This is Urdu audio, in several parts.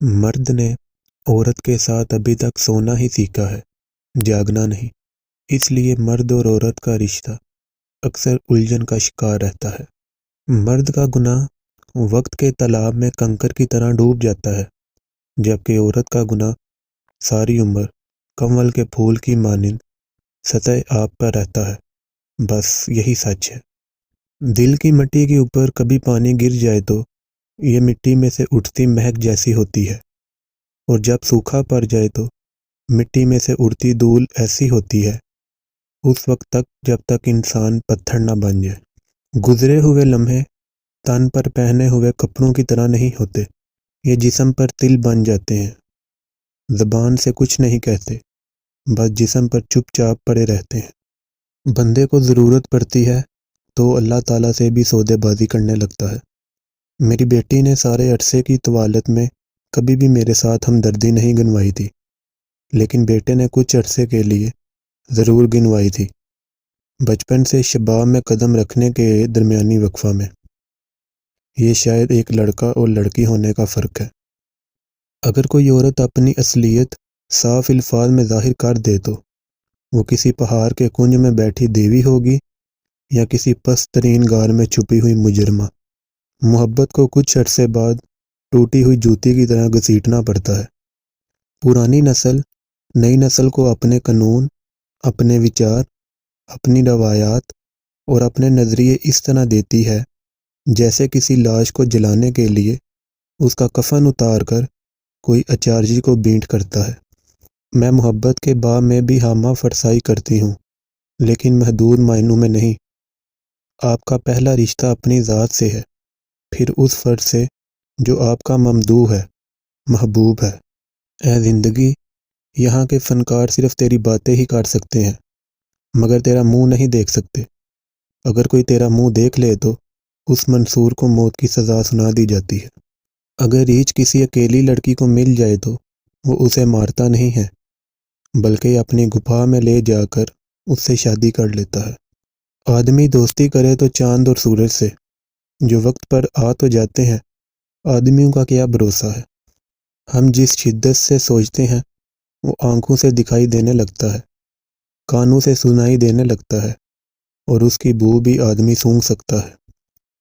مرد نے عورت کے ساتھ ابھی تک سونا ہی سیکھا ہے، جاگنا نہیں۔ اس لیے مرد اور عورت کا رشتہ اکثر الجھن کا شکار رہتا ہے۔ مرد کا گناہ وقت کے تالاب میں کنکر کی طرح ڈوب جاتا ہے، جبکہ عورت کا گناہ ساری عمر کنول کے پھول کی مانند سطح آب پر رہتا ہے۔ بس یہی سچ ہے۔ دل کی مٹی کے اوپر کبھی پانی گر جائے تو یہ مٹی میں سے اٹھتی مہک جیسی ہوتی ہے، اور جب سوکھا پڑ جائے تو مٹی میں سے اڑتی دھول ایسی ہوتی ہے، اس وقت تک جب تک انسان پتھر نہ بن جائے۔ گزرے ہوئے لمحے تن پر پہنے ہوئے کپڑوں کی طرح نہیں ہوتے، یہ جسم پر تل بن جاتے ہیں۔ زبان سے کچھ نہیں کہتے، بس جسم پر چپ چاپ پڑے رہتے ہیں۔ بندے کو ضرورت پڑتی ہے تو اللہ تعالیٰ سے بھی سودے بازی کرنے لگتا ہے۔ میری بیٹی نے سارے عرصے کی طوالت میں کبھی بھی میرے ساتھ ہمدردی نہیں گنوائی تھی، لیکن بیٹے نے کچھ عرصے کے لیے ضرور گنوائی تھی، بچپن سے شباب میں قدم رکھنے کے درمیانی وقفہ میں۔ یہ شاید ایک لڑکا اور لڑکی ہونے کا فرق ہے۔ اگر کوئی عورت اپنی اصلیت صاف الفاظ میں ظاہر کر دے تو وہ کسی پہاڑ کے کنج میں بیٹھی دیوی ہوگی یا کسی پست ترین غار میں چھپی ہوئی مجرمہ۔ محبت کو کچھ عرصے بعد ٹوٹی ہوئی جوتی کی طرح گھسیٹنا پڑتا ہے۔ پرانی نسل نئی نسل کو اپنے قانون، اپنے وچار، اپنی روایات اور اپنے نظریے اس طرح دیتی ہے جیسے کسی لاش کو جلانے کے لیے اس کا کفن اتار کر کوئی اچارجی کو بینٹ کرتا ہے۔ میں محبت کے باب میں بھی ہامہ فرسائی کرتی ہوں، لیکن محدود معنوں میں نہیں۔ آپ کا پہلا رشتہ اپنی ذات سے ہے، پھر اس فرد سے جو آپ کا ممدوح ہے، محبوب ہے۔ اے زندگی، یہاں کے فنکار صرف تیری باتیں ہی کر سکتے ہیں، مگر تیرا منہ نہیں دیکھ سکتے۔ اگر کوئی تیرا منہ دیکھ لے تو اس منصور کو موت کی سزا سنا دی جاتی ہے۔ اگر ریچھ کسی اکیلی لڑکی کو مل جائے تو وہ اسے مارتا نہیں ہے، بلکہ اپنی گپھا میں لے جا کر اس سے شادی کر لیتا ہے۔ آدمی دوستی کرے تو چاند اور سورج سے، جو وقت پر آ تو جاتے ہیں، آدمیوں کا کیا بھروسہ ہے۔ ہم جس شدت سے سوچتے ہیں وہ آنکھوں سے دکھائی دینے لگتا ہے، کانوں سے سنائی دینے لگتا ہے، اور اس کی بو بھی آدمی سونگھ سکتا ہے۔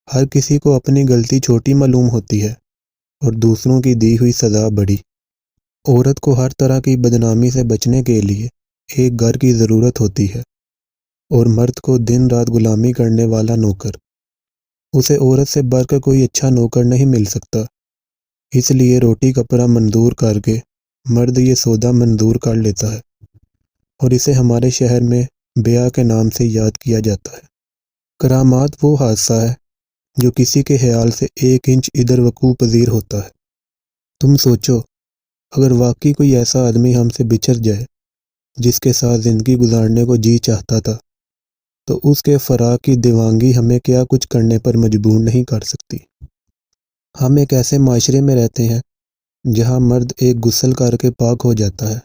ہر کسی کو اپنی غلطی چھوٹی معلوم ہوتی ہے اور دوسروں کی دی ہوئی سزا بڑی۔ عورت کو ہر طرح کی بدنامی سے بچنے کے لیے ایک گھر کی ضرورت ہوتی ہے، اور مرد کو دن رات غلامی کرنے والا نوکر۔ اسے عورت سے بڑھ کر کوئی اچھا نوکر نہیں مل سکتا، اس لیے روٹی کپڑا منظور کر کے مرد یہ سودا منظور کر لیتا ہے، اور اسے ہمارے شہر میں بیاہ کے نام سے یاد کیا جاتا ہے۔ کرامات وہ حادثہ ہے جو کسی کے خیال سے 1 انچ ادھر وقوع پذیر ہوتا ہے۔ تم سوچو، اگر واقعی کوئی ایسا آدمی ہم سے بچھڑ جائے جس کے ساتھ زندگی گزارنے کو جی چاہتا تھا، تو اس کے فراق کی دیوانگی ہمیں کیا کچھ کرنے پر مجبور نہیں کر سکتی۔ ہم ایک ایسے معاشرے میں رہتے ہیں جہاں مرد ایک غسل کر کے پاک ہو جاتا ہے،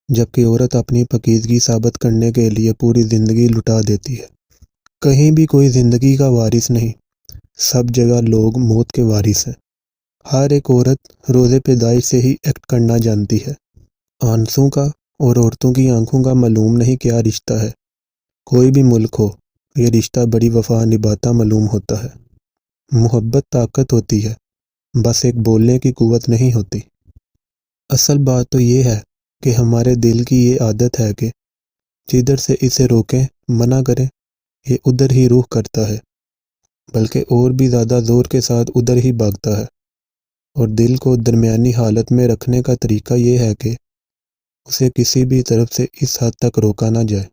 جبکہ عورت اپنی پاکیزگی ثابت کرنے کے لیے پوری زندگی لٹا دیتی ہے۔ کہیں بھی کوئی زندگی کا وارث نہیں، سب جگہ لوگ موت کے وارث ہیں۔ ہر ایک عورت روز پیدائش سے ہی ایکٹ کرنا جانتی ہے۔ آنسوں کا اور عورتوں کی آنکھوں کا معلوم نہیں کیا رشتہ ہے۔ کوئی بھی ملک ہو، یہ رشتہ بڑی وفا نبھاتا معلوم ہوتا ہے۔ محبت طاقت ہوتی ہے، بس ایک بولنے کی قوت نہیں ہوتی۔ اصل بات تو یہ ہے کہ ہمارے دل کی یہ عادت ہے کہ جدھر سے اسے روکیں، منع کریں، یہ ادھر ہی رخ کرتا ہے، بلکہ اور بھی زیادہ زور کے ساتھ ادھر ہی بھاگتا ہے۔ اور دل کو درمیانی حالت میں رکھنے کا طریقہ یہ ہے کہ اسے کسی بھی طرف سے اس حد تک روکا نہ جائے